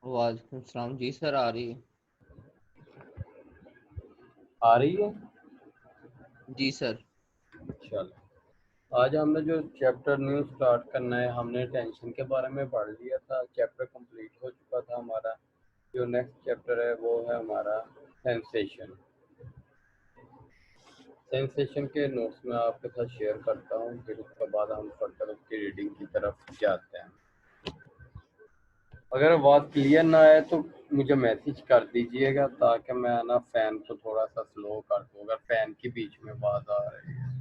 वालेकुम सलाम जी सर, आ रही है। आ रही है। जी सर। चलो, आज हमने जो चैप्टर न्यू स्टार्ट करना है, हमने टेंशन के बारे में पढ़ लिया था। चैप्टर कंप्लीट हो चुका था हमारा। जो नेक्स्ट चैप्टर है वो है हमारा सेंसेशन। सेंसेशन के नोट्स में आपके साथ शेयर करता हूँ, फिर उसके बाद हम फर्दर उसकी रीडिंग की तरफ जाते हैं। अगर बात क्लियर ना आए तो मुझे मैसेज कर दीजिएगा, ताकि मैं ना फैन को थोड़ा सा स्लो कर दूँ अगर फैन के बीच में आवाज़ आ रही है।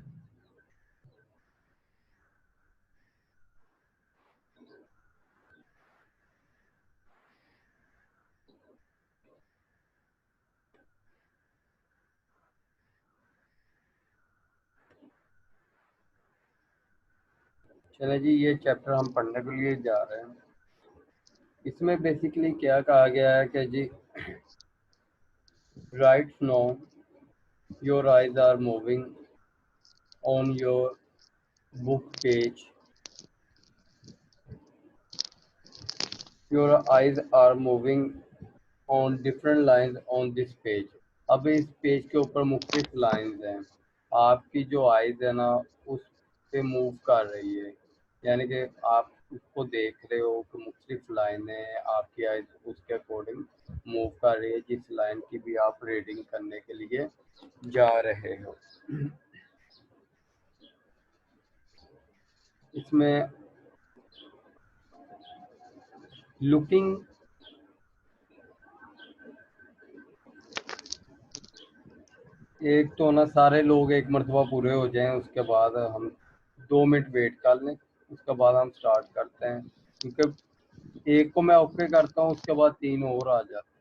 चले जी, ये चैप्टर हम पढ़ने के लिए जा रहे हैं। इसमें बेसिकली क्या कहा गया है कि जी, right no your eyes are moving on your book page, your eyes are moving on different lines on this page. अब इस पेज के ऊपर मुख्तलिफ लाइंस हैं। आपकी जो आइज है ना, उस पे मूव कर रही है, यानी कि आप उसको देख रहे हो कि मुख्तलिफ लाइनें हैं, आपकी आइज उसके अकॉर्डिंग मूव कर रही है जिस लाइन की भी आप रीडिंग करने के लिए जा रहे हो। इसमें लुकिंग एक तो ना सारे लोग एक मरतबा पूरे हो जाएं, उसके बाद हम 2 मिनट वेट कर लें, उसके बाद हम स्टार्ट करते हैं। क्योंकि एक को मैं ओके करता हूँ, उसके बाद 3 और आ जाते हैं।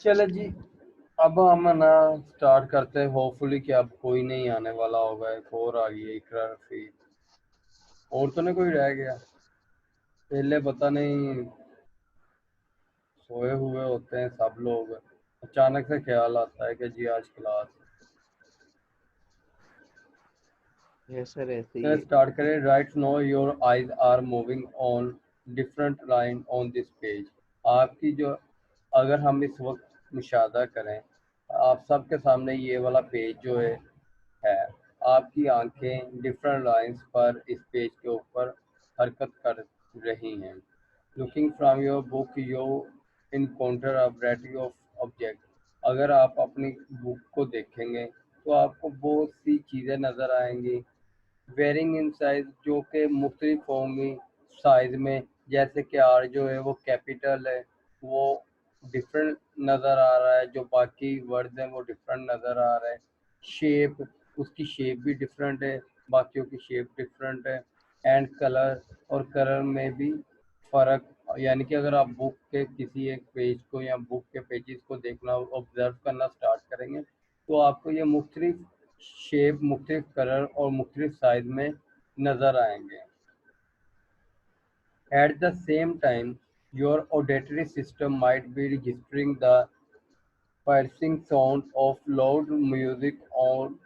चले जी, अब हम ना स्टार्ट करते हैं। होपफुली कि अब कोई नहीं आने वाला होगा। एक और आ गई है, इकरा रफीक। और तो नहीं कोई रह गया? पहले पता नहीं सोए हुए होते हैं सब लोग, अचानक से ख्याल आता है कि जी आज क्लास। यस सर, ऐसे ही तो है। स्टार्ट करें। Right no your eyes are moving on different line on this page. आपकी जो, अगर हम इस वक्त मुशाहदा करें, आप सबके सामने ये वाला पेज जो है, आपकी आंखें डिफरेंट लाइंस पर इस पेज के ऊपर हरकत कर रही हैं। Looking from your book you encounter a variety of object. अगर आप अपनी बुक को देखेंगे तो आपको बहुत सी चीज़ें नज़र आएंगी। वेरिंग इन साइज, जो कि मुख्तलिफ होंगी साइज में। जैसे कि आर जो है वो कैपिटल है, वो डिफरेंट नज़र आ रहा है, जो बाकी वर्ड्स हैं वो डिफरेंट नज़र आ रहा है। शेप, उसकी शेप भी डिफरेंट है, बाकियों की शेप डिफरेंट है। एंड कलर, और कलर में भी फ़र्क। यानी कि अगर आप बुक के किसी एक पेज को या बुक के पेजेस को देखना, ऑब्जर्व करना स्टार्ट करेंगे, तो आपको ये मुख्तलिफ शेप, मुख्तलिफ कलर और मुख्तलिफ साइज में नज़र आएंगे। At the same time, your auditory system might be registering the piercing sound of loud music on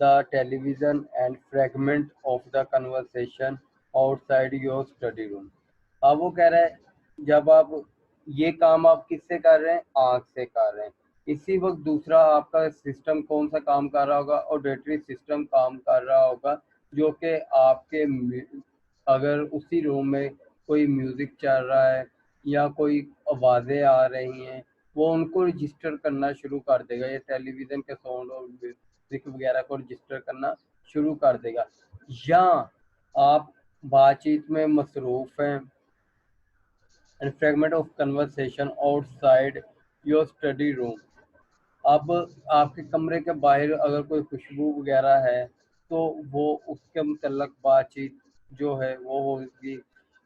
the television and fragment of the conversation outside your study room. अब वो कह रहा है, जब आप ये काम आप किससे कर रहे हैं? आँख से कर रहे हैं। इसी वक्त दूसरा आपका सिस्टम कौन सा काम कर रहा होगा? ऑडिटरी सिस्टम काम कर रहा होगा, जो कि आपके अगर उसी रूम में कोई म्यूज़िक चल रहा है या कोई आवाज़ें आ रही हैं, वो उनको रजिस्टर करना शुरू कर देगा। ये टेलीविज़न के साउंड और म्यूज़िक वगैरह को रजिस्टर करना शुरू कर देगा। या आप बातचीत में मसरूफ़ हैं, and fragment of conversation outside your study room, अब आपके कमरे के बाहर अगर कोई खुशबू वगैरह है तो वो उसके मुतल्लक बातचीत जो है वो होगी।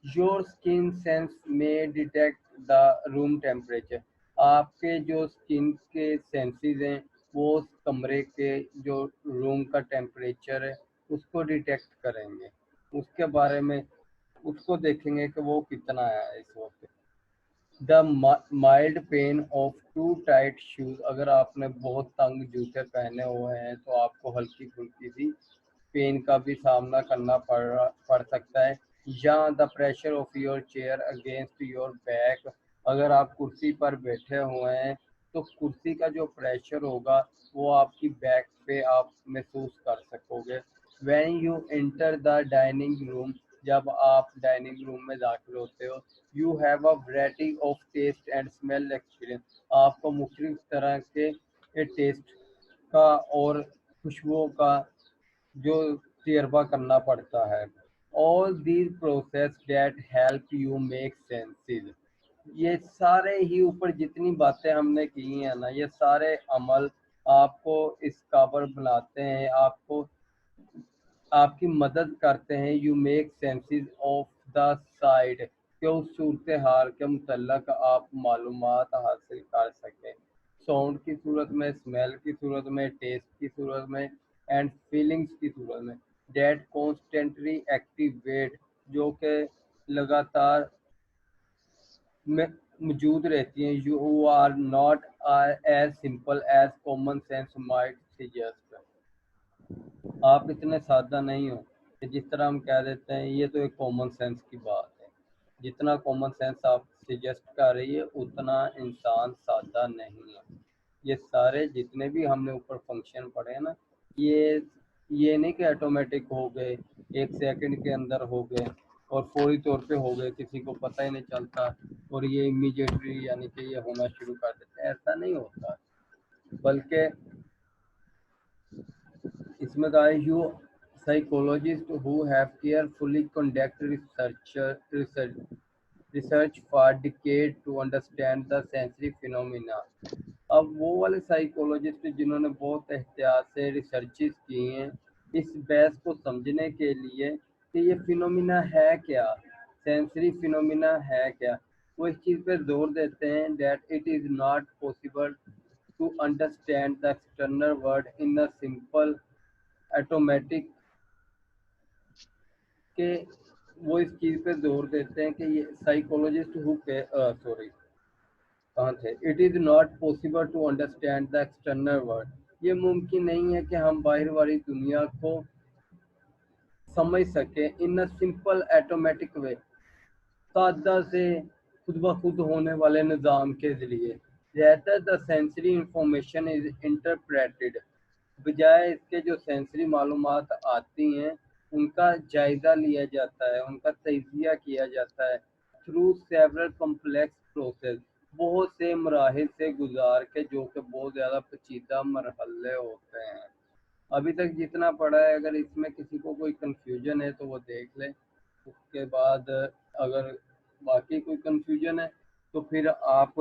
योर स्किन सेंस में डिटेक्ट द रूम टेम्परेचर। आपके जो स्किन के सेंसेस हैं वो उस कमरे के जो रूम का टेम्परेचर है उसको डिटेक्ट करेंगे, उसके बारे में उसको देखेंगे कि वो कितना है इस वक्त। The mild pain of too tight shoes. अगर आपने बहुत तंग जूते पहने हुए हैं तो आपको हल्की फुल्की सी पेन का भी सामना करना पड़ सकता है। या the pressure of your chair against your back. अगर आप कुर्सी पर बैठे हुए हैं तो कुर्सी का जो प्रेशर होगा वो आपकी बैक पे आप महसूस कर सकोगे। When you enter the dining room. जब आप डाइनिंग रूम में दाखिल होते हो, you have a variety of taste and smell experience. आपको मुख्तलिफ तरह के टेस्ट का और खुशबुओं का जो तजर्बा करना पड़ता है। All these process that help you make senses. ये सारे ही ऊपर जितनी बातें हमने की हैं ना, ये सारे अमल आपको इस काबिल बनाते हैं, आपको आपकी मदद करते हैं। You make senses of the side कि उस सूरत हाल के मुतल्लक आप मालूमात हासिल कर सकें, साउंड की सूरत में, स्मेल की सूरत में, टेस्ट की सूरत में एंड फीलिंग्स की सूरत में। डेट कॉन्स्टेंटली एक्टिवेट, जो कि लगातार में मौजूद रहती हैं। You are not as simple as common sense might suggest. आप इतने सादा नहीं हो कि जिस तरह हम कह देते हैं ये तो एक कॉमन सेंस की बात है। जितना कॉमन सेंस आप सजेस्ट कर रही है उतना इंसान सादा नहीं है। ये सारे जितने भी हमने ऊपर फंक्शन पढ़े हैं ना, ये नहीं कि ऑटोमेटिक हो गए, एक सेकंड के अंदर हो गए और फौरी तौर पे हो गए, किसी को पता ही नहीं चलता और ये इमीडिएटली यानी कि ये होना शुरू कर देते हैं। ऐसा नहीं होता, बल्कि इसमें कहा है you psychologist who have carefully conduct research for decade to understand the sensory phenomena. अब वो वाले साइकोलॉजिस्ट जिन्होंने बहुत एहतियात से रिसर्चेस की हैं इस बहस को समझने के लिए कि ये फिनोमिना है क्या, सेंसरी फिनोमिना है क्या, वो इस चीज़ पे जोर देते हैं that it is not possible to understand the external world in a simple automatic के। वो इस चीज़ पे जोर देते हैं कि ये साइकोलॉजिस्ट हु सॉरी कहाँ थे, it is not possible to understand the external world. ये मुमकिन नहीं है कि हम बाहर वाली दुनिया को समझ सकें इन अ सिंपल ऑटोमेटिक वे, सादा से खुद ब खुद होने वाले निज़ाम के ज़रिए। ज़्यादातर the sensory information is interpreted. बजाय इसके जो सेंसरी मालूमात आती हैं उनका जायज़ा लिया जाता है, उनका तजिया किया जाता है थ्रू सेवरल कम्प्लेक्स प्रोसेस, बहुत से मराहिल से गुजार के, जो कि बहुत ज़्यादा पेचीदा मरहले होते हैं। अभी तक जितना पढ़ा है, अगर इसमें किसी को कोई कन्फ्यूजन है तो वो देख ले। उसके बाद अगर बाकी कोई कन्फ्यूजन है तो फिर आप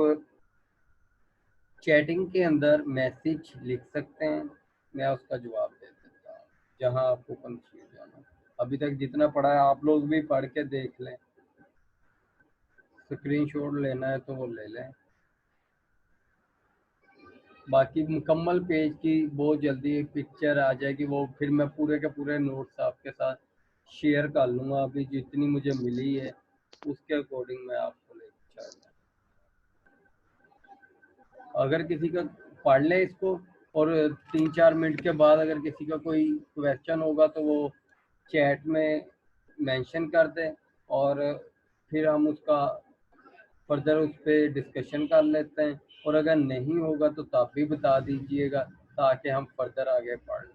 चैटिंग के अंदर मैसेज लिख सकते हैं, मैं उसका जवाब दे देता हूँ जहाँ आपको कन्फ्यूजन हो। अभी तक जितना पढ़ा है आप लोग भी पढ़ के देख लें, स्क्रीनशॉट लेना है तो वो ले लें। बाकी मुकम्मल पेज की बहुत जल्दी एक पिक्चर आ जाएगी, वो फिर मैं पूरे के पूरे नोट्स आपके साथ शेयर कर लूँगा। अभी जितनी मुझे मिली है उसके अकॉर्डिंग मैं आपको लेके चलूँगा। अगर किसी का पढ़ ले इसको और 3-4 मिनट के बाद अगर किसी का कोई क्वेश्चन होगा तो वो चैट में मेंशन कर दे और फिर हम उसका फर्दर उस पर डिस्कशन कर लेते हैं। और अगर नहीं होगा तो तब भी बता दीजिएगा ताकि हम फर्दर आगे पढ़ लें।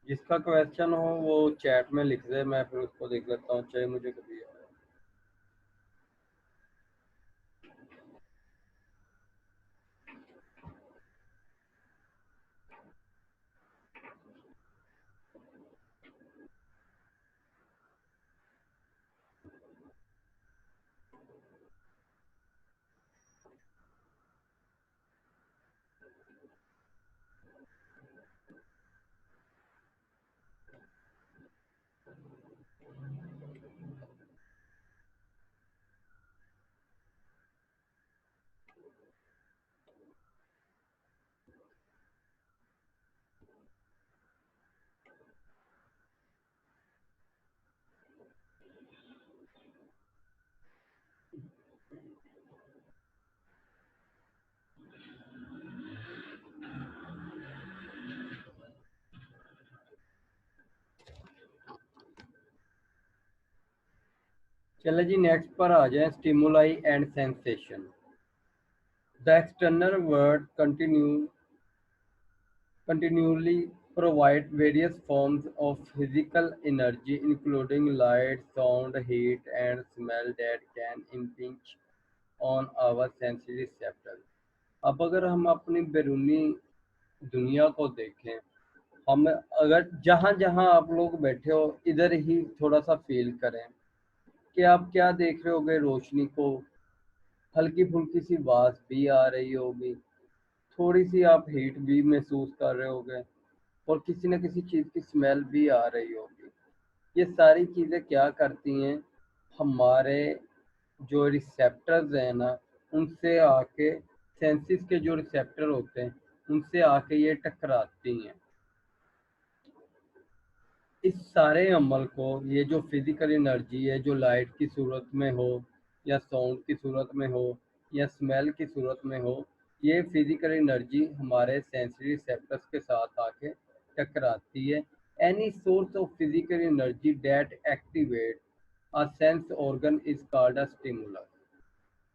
जिसका क्वेश्चन हो वो चैट में लिख दे, मैं फिर उसको देख लेता हूँ, चाहे मुझे कभी आए। चले जी नेक्स्ट पर आ जाए, stimuli and sensation. The external world continually provide various forms of physical energy including light, sound, heat and smell that can impinge on our sensory receptors। अब अगर हम अपनी बैरूनी दुनिया को देखें, हम अगर जहाँ जहाँ आप लोग बैठे हो इधर ही थोड़ा सा फील करें कि आप क्या देख रहे होगे, रोशनी को हल्की फुल्की सी बास भी आ रही होगी, थोड़ी सी आप हीट भी महसूस कर रहे होगे और किसी न किसी चीज़ की स्मेल भी आ रही होगी। ये सारी चीज़ें क्या करती हैं, हमारे जो रिसेप्टर्स हैं ना, उनसे आके सेंसिस के जो रिसेप्टर होते हैं उनसे आके ये टकराती हैं। इस सारे अमल को, ये जो फिजिकल एनर्जी है, जो लाइट की सूरत में हो या साउंड की सूरत में हो या स्मेल की सूरत में हो, ये फिजिकल एनर्जी हमारे सेंसरी रिसेप्टर्स के साथ आके टकराती है। Any source of physical energy that activate a sense organ is called a stimulus.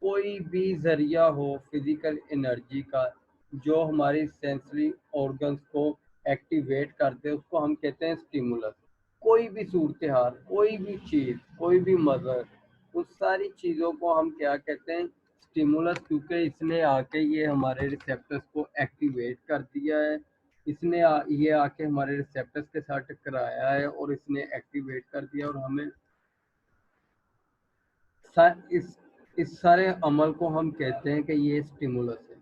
कोई भी जरिया हो फिजिकल एनर्जी का जो हमारी सेंसरी ऑर्गन्स को एक्टिवेट करते हैं, उसको हम कहते हैं स्टिमुलस। कोई भी सूरत हाल, कोई भी चीज़, कोई भी मज़हर, उस सारी चीज़ों को हम क्या कहते हैं, स्टिमुलस, क्योंकि इसने आके ये हमारे रिसेप्टर्स को एक्टिवेट कर दिया है, ये आके हमारे रिसेप्टर्स के साथ टकराया है और इसने एक्टिवेट कर दिया और हमें इस सारे अमल को हम कहते हैं कि ये स्टिमुलस है।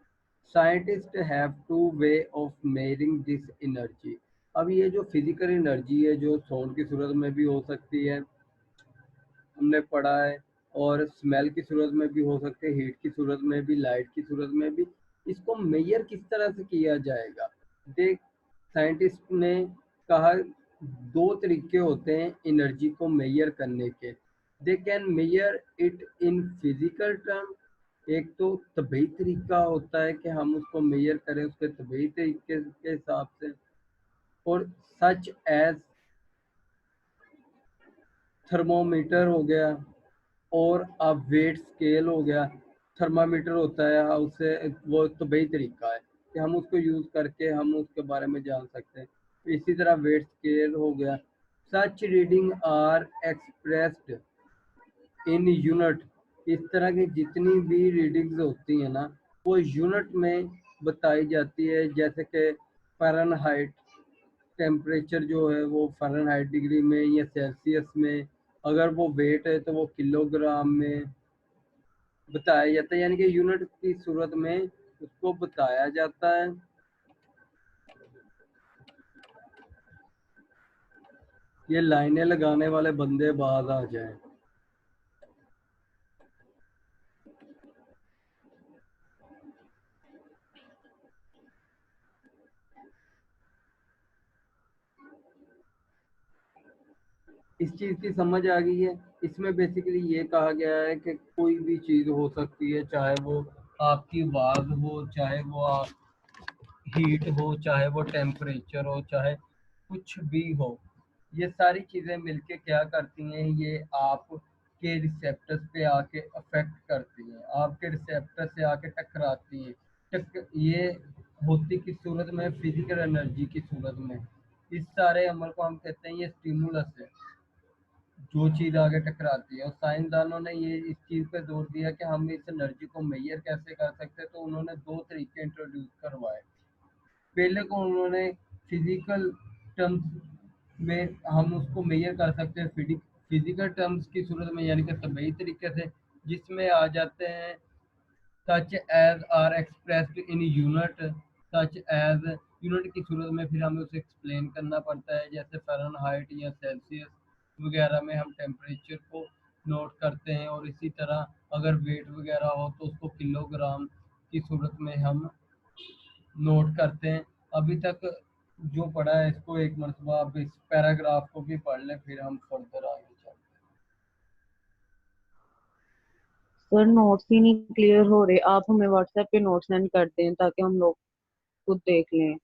Scientist have two way of measuring this energy. अब ये जो फिजिकल एनर्जी है जो साउंड की सूरत में भी हो सकती है, हमने पढ़ा है, और स्मेल की सूरत में भी हो सकते हैं, हीट की सूरत में भी, लाइट की सूरत में भी। इसको मेजर किस तरह से किया जाएगा? देख, साइंटिस्ट ने कहा दो तरीके होते हैं एनर्जी को मेजर करने के। They can measure it in physical term. एक तो तबई तरीका होता है कि हम उसको मेजर करें उसके तबई तरीके के हिसाब से, और सच एज थर्मोमीटर हो गया, और अब वेट स्केल हो गया। थर्मामीटर होता है, उससे वो तो वही तरीका है कि हम उसको यूज़ करके हम उसके बारे में जान सकते हैं। इसी तरह वेट स्केल हो गया। Such reading are expressed in unit. इस तरह की जितनी भी रीडिंग्स होती हैं ना, वो यूनिट में बताई जाती है। जैसे कि फ़ारेनहाइट टेम्परेचर जो है वो फ़ारेनहाइट डिग्री में या सेल्सियस में, अगर वो वेट है तो वो किलोग्राम में बताया जाता है, यानी कि यूनिट की सूरत में उसको बताया जाता है। ये लाइनें लगाने वाले बंदे बाज आ जाएं। इस चीज़ की समझ आ गई है। इसमें बेसिकली ये कहा गया है कि कोई भी चीज़ हो सकती है, चाहे वो आपकी आवाज़ हो, चाहे वो आप हीट हो, चाहे वो टेम्परेचर हो, चाहे कुछ भी हो। ये सारी चीज़ें मिलके क्या करती हैं, ये आपके रिसेप्टर्स पे आके अफेक्ट करती हैं, आपके रिसेप्टर से आके टकराती हैं। ये होती किस सूरत में? फिजिकल एनर्जी की सूरत में। इस सारे अमल को हम कहते हैं ये स्टिमुलस है, जो चीज़ आगे टकराती है। और साइंसदानों ने ये इस चीज़ पे जोर दिया कि हम इस एनर्जी को मेजर कैसे कर सकते हैं, तो उन्होंने दो तरीके इंट्रोड्यूस करवाए। पहले को उन्होंने फिजिकल टर्म्स में हम उसको मेजर कर सकते हैं, फिजिकल टर्म्स की सूरत में, यानी कि तबई तरीके से, जिसमें आ जाते हैं such as are expressed in unit. Such as unit की सूरत में फिर हमें उसे एक्सप्लेन करना पड़ता है, जैसे फ़ारेनहाइट या सेल्सियस वगैरह में हम टेम्परेचर को नोट करते हैं, और इसी तरह अगर वेट वगैरह हो तो उसको किलोग्राम की सूरत में हम नोट करते हैं। अभी तक जो पढ़ा है इसको एक मरतबा आप इस पैराग्राफ को भी पढ़ लें, फिर हम फर्दर आगे चलते सर नोट्स ही नहीं क्लियर हो रहे, आप हमें व्हाट्सएप पे नोट सेंड कर दें ताकि हम लोग खुद देख लें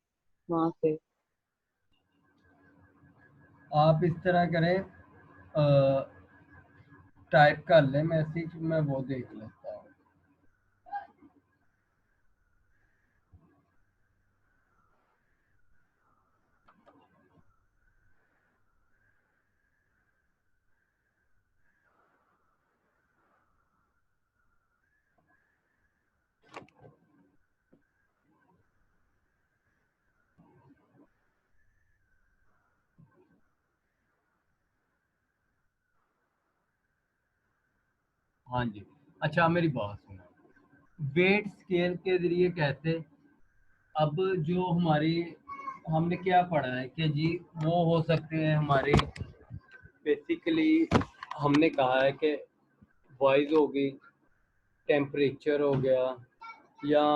वहां से। हैं। आप इस तरह करें, टाइप कर लें मैसेज, मैं वो देख लेता हूँ। हाँ जी। अच्छा, मेरी बात सुनो। वेट स्केल के ज़रिए कहते, अब जो हमारी हमने क्या पढ़ा है कि जी वो हो सकते हैं हमारे, बेसिकली हमने कहा है कि वॉइस हो गई, टेम्परेचर हो गया, या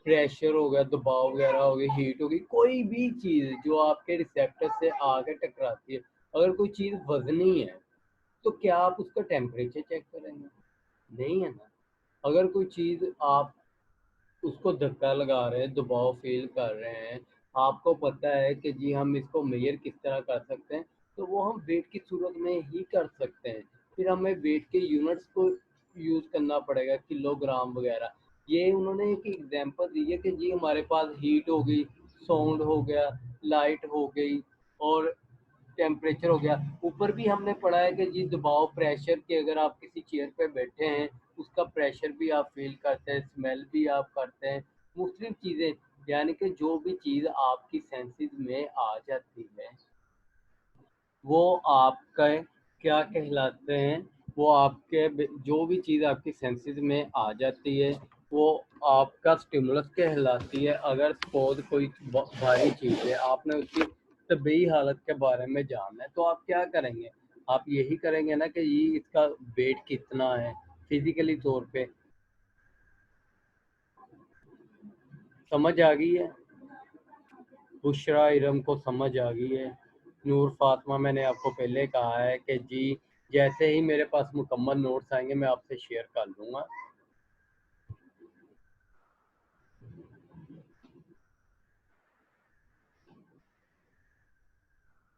प्रेशर हो गया, दबाव वगैरह हो गई, हीट हो गई, कोई भी चीज़ जो आपके रिसेप्टर से आके टकराती है। अगर कोई चीज़ वजनी है तो क्या आप उसका टेम्परेचर चेक करेंगे? नहीं है ना। अगर कोई चीज़ आप उसको धक्का लगा रहे हैं, दबाव फील कर रहे हैं, आपको पता है कि जी हम इसको मेजर किस तरह कर सकते हैं, तो वो हम वेट की सूरत में ही कर सकते हैं। फिर हमें वेट के यूनिट्स को यूज़ करना पड़ेगा, किलोग्राम वगैरह। ये उन्होंने एक एग्जांपल दी है कि जी हमारे पास हीट हो गई, साउंड हो गया, लाइट हो गई, और टेम्परेचर हो गया। ऊपर भी हमने पढ़ा है कि जी दबाव, प्रेशर के, अगर आप किसी चेयर पे बैठे हैं उसका प्रेशर भी आप फील करते हैं, स्मेल भी आप करते हैं, मुख्तलिफ चीज़ें। यानी कि जो भी चीज़ आपकी सेंसेस में आ जाती है वो आपका क्या कहलाते हैं, वो आपके जो भी चीज़ आपकी सेंसेस में आ जाती है वो आपका स्टिमुलस कहलाती है। अगर सपोज कोई भारी चीज़ है, आपने उसकी तबी हालत के बारे में जानना है तो आप क्या करेंगे? आप यही करेंगे ना कि ये इसका वेट कितना है फिजिकली तौर पे। समझ आ गई है? बुशरा इरम को समझ आ गई है। नूर फातिमा, मैंने आपको पहले कहा है कि जी जैसे ही मेरे पास मुकम्मल नोट्स आएंगे मैं आपसे शेयर कर दूंगा।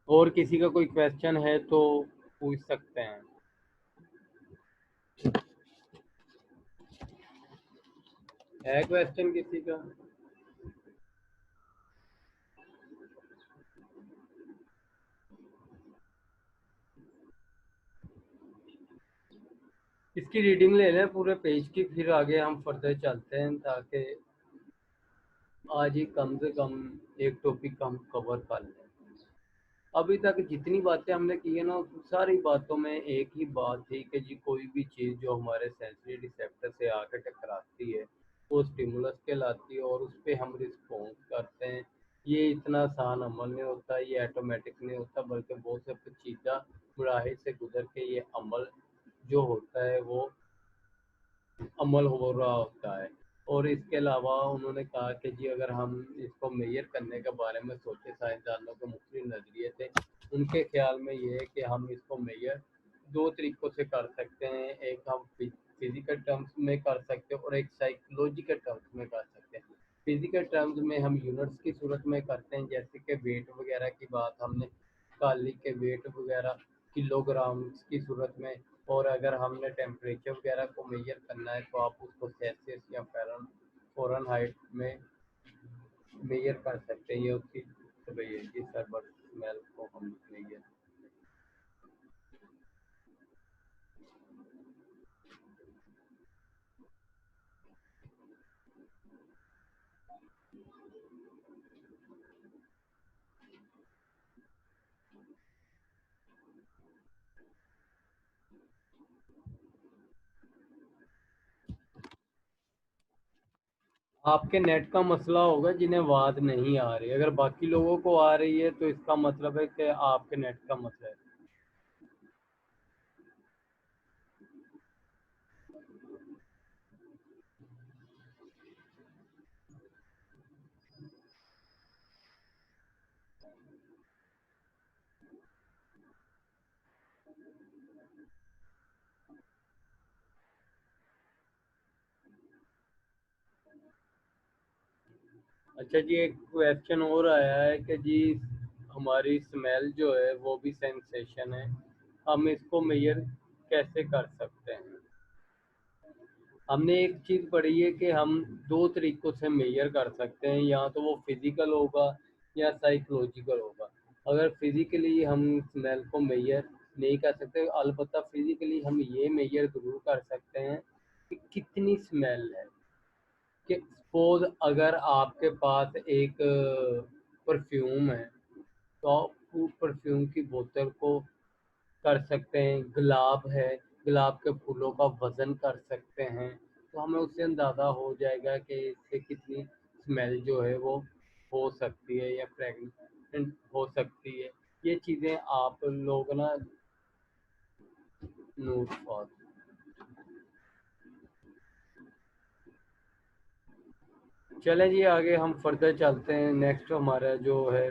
और किसी का कोई क्वेश्चन है तो पूछ सकते हैं। है क्वेश्चन किसी का? इसकी रीडिंग ले लें पूरे पेज की, फिर आगे हम फर्दर चलते हैं ताकि आज ही कम से कम एक टॉपिक हम कवर कर लें। अभी तक जितनी बातें हमने की है ना, सारी बातों में एक ही बात थी कि जी कोई भी चीज़ जो हमारे सेंसरी रिसेप्टर से आकर टकराती है वो स्टिमुलस कहलाती है और उस पर हम रिस्पॉन्स करते हैं। ये इतना आसान अमल नहीं होता, ये ऑटोमेटिक नहीं होता, बल्कि बहुत से पेचीदा मराहिल से गुजर के ये अमल जो होता है वो अमल हो रहा होता है। और इसके अलावा उन्होंने कहा कि जी अगर हम इसको मेजर करने के बारे में सोचे, साइंसदानों के मुख्तलिफ नज़रिए थे। उनके ख्याल में ये है कि हम इसको मेजर दो तरीक़ों से कर सकते हैं। एक हम फिज़िकल टर्म्स में कर सकते हैं और एक साइकोलॉजिकल टर्म्स में कर सकते हैं। फिज़िकल टर्म्स में हम यूनिट्स की सूरत में करते हैं, जैसे कि वेट वगैरह की बात हमने काली के वेट वगैरह किलोग्राम्स की सूरत में। और अगर हमने टेम्परेचर वगैरह को मेजर करना है तो आप उसको सेल्सियस या फ़ारेनहाइट में मेजर कर सकते हैं। ये उसकी तबीयत सर्वर स्मेल को हम मेजर। आपके नेट का मसला होगा जिन्हें आवाज़ नहीं आ रही। अगर बाकी लोगों को आ रही है तो इसका मतलब है कि आपके नेट का मसला है। अच्छा जी, एक क्वेश्चन और आया है कि जी हमारी स्मेल जो है वो भी सेंसेशन है, हम इसको मेजर कैसे कर सकते हैं? हमने एक चीज़ पढ़ी है कि हम दो तरीक़ों से मेजर कर सकते हैं, या तो वो फिज़िकल होगा या साइकोलॉजिकल होगा। अगर फिज़िकली हम स्मेल को मेजर नहीं कर सकते, अलबत्ता फिज़िकली हम ये मेजर ज़रूर कर सकते हैं कि कितनी स्मेल है। कि सपोज अगर आपके पास एक परफ्यूम है तो आप उस परफ्यूम की बोतल को कर सकते हैं। गुलाब है, गुलाब के फूलों का वज़न कर सकते हैं, तो हमें उससे अंदाज़ा हो जाएगा कि इससे कितनी स्मेल जो है वो हो सकती है या फ्रेगनेंट हो सकती है। ये चीज़ें आप लोग ना नोट फॉर। चलें जी, आगे हम फर्दर चलते हैं। नेक्स्ट हमारा जो है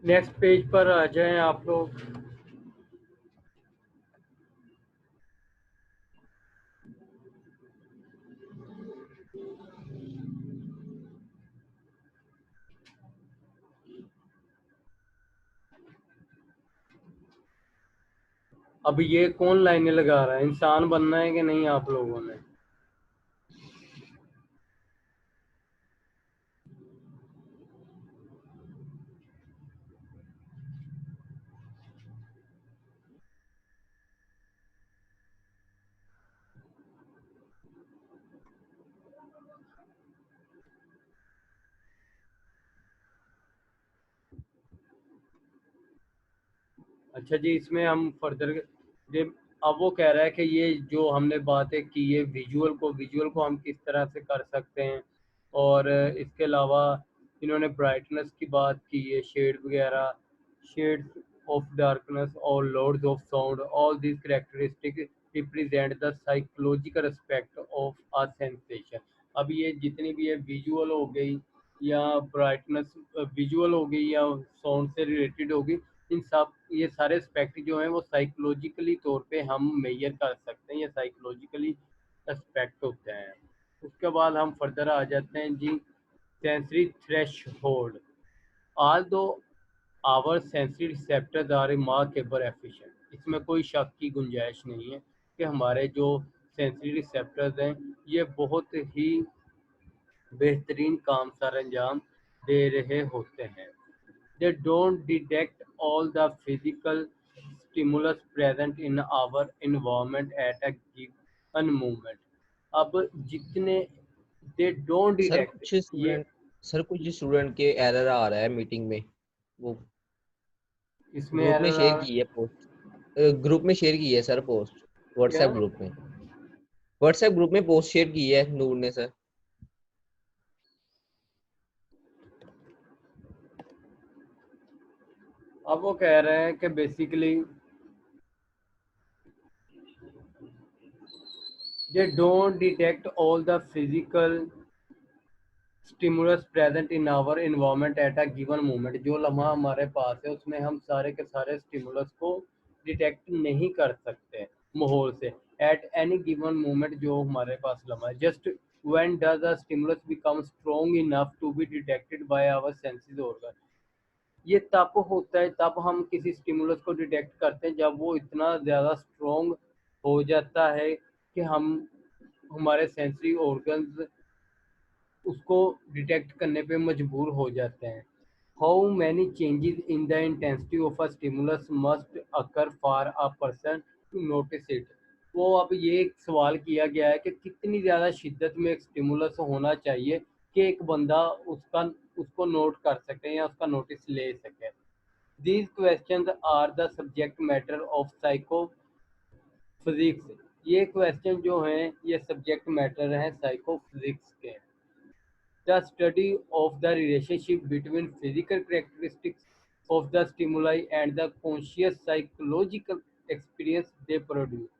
नेक्स्ट पेज पर आ जाएं आप लोग। अब ये कौन लाइनें लगा रहा है? इंसान बनना है कि नहीं आप लोगों ने? अच्छा जी, इसमें हम फर्दर ये अब वो कह रहा है कि ये जो हमने बातें की है विजुअल को हम किस तरह से कर सकते हैं, और इसके अलावा इन्होंने ब्राइटनेस की बात की है, शेड वगैरह, शेड्स ऑफ डार्कनेस और loads of sound, all these characteristic represent the psychological aspect of a sensation. अब ये जितनी भी है विजुअल हो गई या ब्राइटनेस विजुअल हो गई या साउंड से रिलेटेड होगी, इन सब ये सारे एस्पेक्ट जो हैं वो साइकोलॉजिकली तौर पे हम मेजर कर सकते हैं, ये साइकोलॉजिकली एस्पेक्ट होते हैं। उसके बाद हम फर्दर आ जाते हैं जी, sensory threshold. Although our sensory receptors are remarkable efficient. इसमें कोई शक की गुंजाइश नहीं है कि हमारे जो सेंसरी रिसेप्टर्स हैं ये बहुत ही बेहतरीन काम सर अंजाम दे रहे होते हैं। They don't detect all the physical stimulus present in our environment at a given moment. अब जितने they don't सर detect कुछ ये स्टूडेंट सर कुछ स्टूडेंट के एरर आ रहा है मीटिंग में, वो इसमें ग्रुप में एरर शेयर की है पोस्ट, ग्रुप में शेयर की है सर पोस्ट, क्या। व्हाट्सएप ग्रुप में, व्हाट्सएप ग्रुप में पोस्ट शेयर की है नूर ने सर। अब वो कह रहे हैं कि basically they don't detect all the physical stimulus present in our environment at a given moment. जो लम्हा हमारे पास है उसमें हम सारे के सारे स्टिमुलस को डिटेक्ट नहीं कर सकते माहौल से, एट एनी गिवन मोमेंट जो हमारे पास लम्हा है। Just when does a stimulus become strong enough to be detected by our senses organ. ये तब होता है, तब हम किसी स्टिमुलस को डिटेक्ट करते हैं जब वो इतना ज़्यादा स्ट्रॉन्ग हो जाता है कि हम हमारे सेंसरी ऑर्गन्स उसको डिटेक्ट करने पे मजबूर हो जाते हैं। How many changes in the intensity of a stimulus must occur for a person to notice it. वो अब ये एक सवाल किया गया है कि कितनी ज़्यादा शिद्दत में एक स्टिमुलस होना चाहिए कि एक बंदा उसको नोट कर सके या उसका नोटिस ले सके। These questions are the subject matter of psychophysics। ये क्वेश्चन जो हैं ये सब्जेक्ट मैटर हैं साइकोफिजिक्स के। The study of the relationship between physical characteristics of the stimuli and the conscious psychological experience they produce।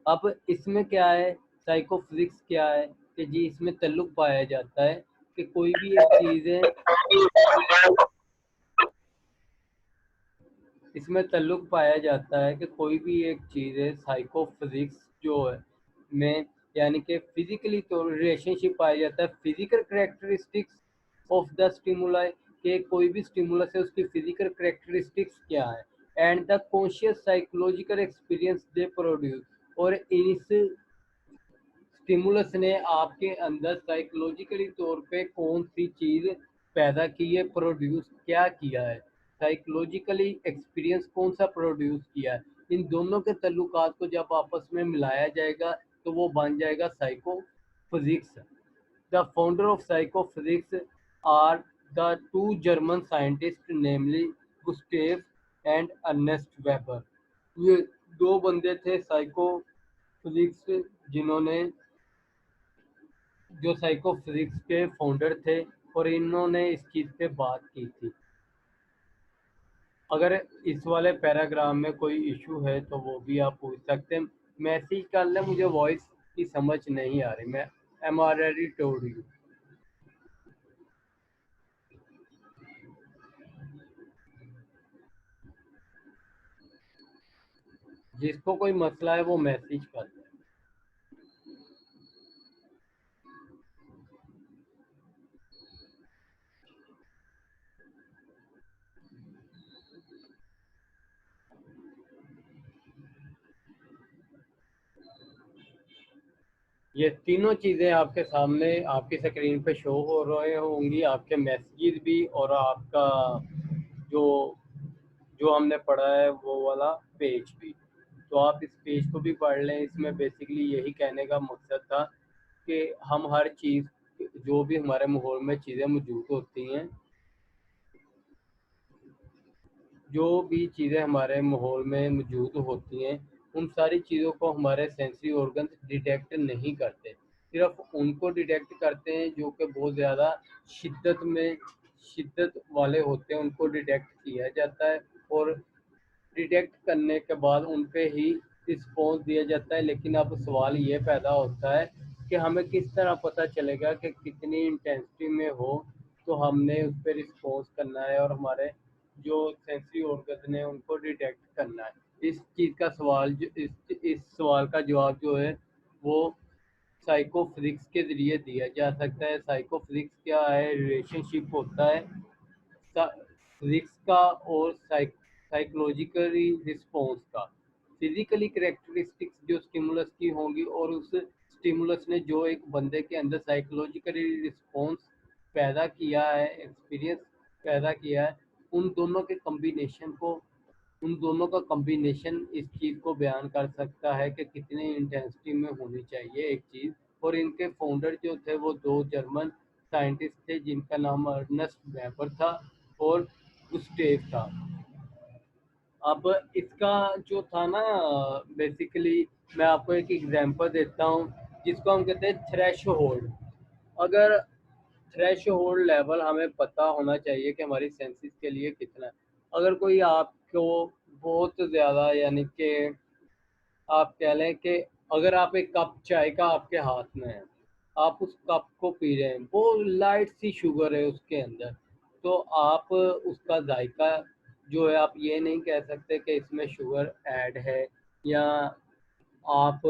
अब इसमें क्या है, साइकोफिजिक्स क्या है कि जी इसमें ताल्लुक पाया जाता है कि कोई भी एक चीज़ है, इसमें ताल्लुक पाया जाता है कि कोई भी एक चीज़ है साइकोफिजिक्स जो है में, यानी कि फिजिकली तो रिलेशनशिप पाया जाता है physical characteristics of the stimuli, के कोई भी स्टिमुलस है उसकी फिजिकल करेक्टरिस्टिक्स क्या है, and the conscious psychological experience they produce. और इस स्टिमुलस ने आपके अंदर साइकोलॉजिकली तौर पे कौन सी चीज़ पैदा की है, प्रोड्यूस क्या किया है, साइकोलॉजिकली एक्सपीरियंस कौन सा प्रोड्यूस किया है। इन दोनों के तल्लुकात को जब आपस में मिलाया जाएगा तो वो बन जाएगा psychophysics. The founder of psychophysics are the two German scientist namely Gustav and Ernst Weber. ये दो बंदे थे साइको फिजिक्स जिन्होंने जो साइको फिजिक्स के फाउंडर थे, और इन्होंने इस चीज़ पे बात की थी। अगर इस वाले पैराग्राफ में कोई इशू है तो वो भी आप पूछ सकते हैं। मैसेज कर लें, मुझे वॉइस की समझ नहीं आ रही, मैं एम ऑलरेडी टोल्ड यू। जिसको कोई मसला है वो मैसेज कर लें। ये तीनों चीज़ें आपके सामने आपकी स्क्रीन पे शो हो रहे होंगी, आपके मैसेज भी और आपका जो जो हमने पढ़ा है वो वाला पेज भी। तो आप इस पेज को भी पढ़ लें। इसमें बेसिकली यही कहने का मकसद था कि हम हर चीज़ जो भी हमारे माहौल में चीज़ें मौजूद होती हैं जो भी चीज़ें हमारे माहौल में मौजूद होती हैं उन सारी चीज़ों को हमारे सेंसरी ऑर्गन डिटेक्ट नहीं करते, सिर्फ उनको डिटेक्ट करते हैं जो कि बहुत ज़्यादा शिद्दत वाले होते हैं, उनको डिटेक्ट किया जाता है और डिटेक्ट करने के बाद उन पे ही रिस्पॉन्स दिया जाता है। लेकिन अब सवाल ये पैदा होता है कि हमें किस तरह पता चलेगा कि कितनी इंटेंसिटी में हो तो हमने उस पर रिस्पॉन्स करना है और हमारे जो सेंसरी ऑर्गन है उनको डिटेक्ट करना है। इस चीज़ का सवाल इस सवाल का जवाब जो है वो साइकोफिजिक्स के ज़रिए दिया जा सकता है। साइकोफिजिक्स क्या है? रिलेशनशिप होता है फिजिक्स का और साइकोलॉजिकली रिस्पॉन्स का। फिजिकली करेक्टरिस्टिक्स जो स्टिमुलस की होंगी और उस स्टिमुलस ने जो एक बंदे के अंदर साइकोलॉजिकली रिस्पॉन्स पैदा किया है, एक्सपीरियंस पैदा किया है, उन दोनों के कम्बिनेशन को उन दोनों का कॉम्बिनेशन इस चीज़ को बयान कर सकता है कि कितनी इंटेंसिटी में होनी चाहिए एक चीज़। और इनके फाउंडर जो थे वो दो जर्मन साइंटिस्ट थे जिनका नाम अर्नेस्ट वेबर था और गुस्टेव था। अब इसका जो था ना, बेसिकली मैं आपको एक एग्जांपल देता हूँ जिसको हम कहते हैं थ्रेश होल्ड। अगर थ्रेश होल्ड लेवल हमें पता होना चाहिए कि हमारी सेंसिस के लिए कितना है। अगर कोई आपको बहुत ज़्यादा यानी कि आप कह लें कि अगर आप एक कप चाय का आपके हाथ में है, आप उस कप को पी रहे हैं, वो लाइट सी शुगर है उसके अंदर, तो आप उसका जायका जो है आप ये नहीं कह सकते कि इसमें शुगर ऐड है, या आप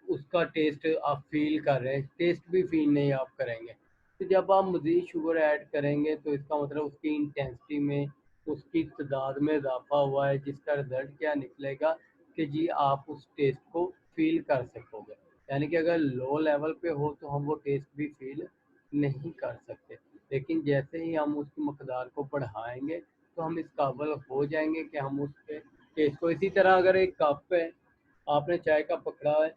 उसका टेस्ट आप फील कर रहे हैं, टेस्ट भी फील नहीं आप करेंगे। तो जब आप मज़ीद शुगर ऐड करेंगे तो इसका मतलब उसकी इंटेंसिटी में, उसकी तादाद में इजाफा हुआ है, जिसका रिजल्ट क्या निकलेगा कि जी आप उस टेस्ट को फील कर सकोगे। यानी कि अगर लो लेवल पे हो तो हम वो टेस्ट भी फील नहीं कर सकते, लेकिन जैसे ही हम उसकी मकदार को बढ़ाएंगे तो हम इस काबिल हो जाएंगे कि हम उस टेस्ट को, इसी तरह अगर एक कप है, आपने चाय का पकड़ा है,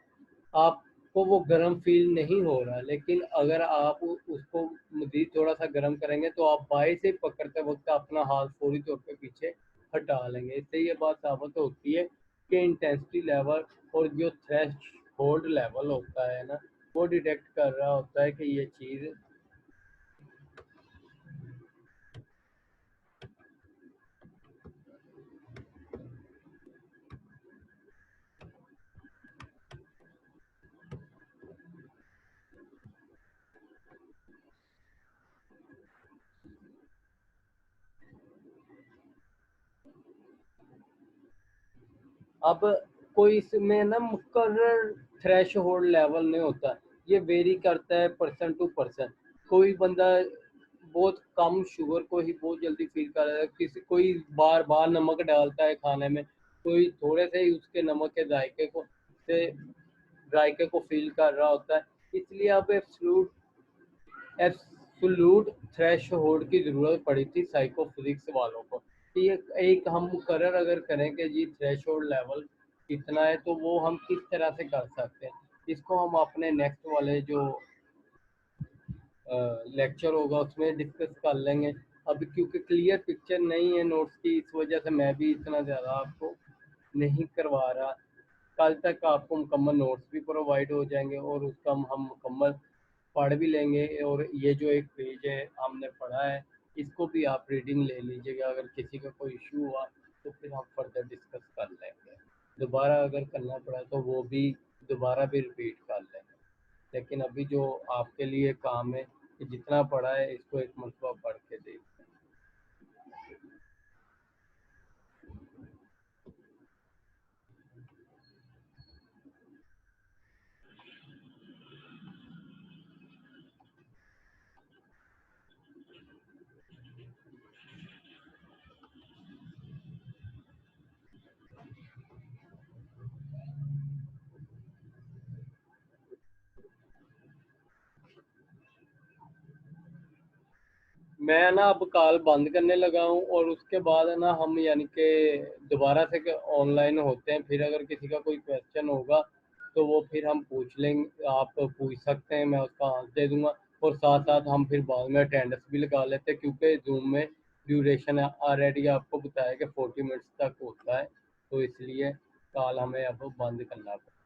आपको वो गर्म फील नहीं हो रहा, लेकिन अगर आप उसको मज़ीद थोड़ा सा गर्म करेंगे तो आप बाएं से पकड़ते वक्त अपना हाथ फौरी तौर पे पीछे हटा लेंगे। इससे ये बात साबित होती है कि इंटेंसिटी लेवल और जो थ्रेश होल्ड लेवल होता है ना, वो डिटेक्ट कर रहा होता है कि ये चीज़ अब कोई इसमें ना मुकर्रर थ्रेश होल्ड लेवल नहीं होता, ये वेरी करता है पर्सन टू पर्सन। कोई बंदा बहुत कम शुगर को ही बहुत जल्दी फील कर रहा है, किसी कोई बार बार नमक डालता है खाने में, कोई थोड़े से ही उसके नमक के जायके को फील कर रहा होता है। इसलिए अब एब्सोल्यूट थ्रेश होल्ड की ज़रूरत पड़ी थी साइकोफिजिक्स वालों को कि एक हम मुकर्रर अगर करें कि जी थ्रेश होल्ड लेवल कितना है, तो वो हम किस तरह से कर सकते हैं। इसको हम अपने नेक्स्ट वाले जो लेक्चर होगा उसमें डिस्कस कर लेंगे। अभी क्योंकि क्लियर पिक्चर नहीं है नोट्स की, इस वजह से मैं भी इतना ज़्यादा आपको नहीं करवा रहा। कल तक आपको मुकम्मल नोट्स भी प्रोवाइड हो जाएंगे और उसका हम मुकम्मल पढ़ भी लेंगे। और ये जो एक पेज है हमने पढ़ा है, इसको भी आप रीडिंग ले लीजिएगा। अगर किसी का कोई इशू हुआ तो फिर हम फर्दर डिस्कस कर लेंगे। दोबारा अगर करना पड़ा तो वो भी दोबारा भी रिपीट कर लेंगे। लेकिन अभी जो आपके लिए काम है कि जितना पढ़ा है इसको एक मरतबा पढ़ के देख। मैं ना अब कॉल बंद करने लगा हूँ और उसके बाद है ना हम यानी कि दोबारा से ऑनलाइन होते हैं। फिर अगर किसी का कोई क्वेश्चन होगा तो वो फिर हम पूछ लेंगे, आप पूछ सकते हैं, मैं उसका आंसर दे दूंगा। और साथ साथ हम फिर बाद में अटेंडेंस भी लगा लेते हैं, क्योंकि जूम में ड्यूरेशन ऑलरेडी आपको बताया कि 40 मिनट्स तक होता है, तो इसलिए कॉल हमें अब बंद करना पड़ेगा।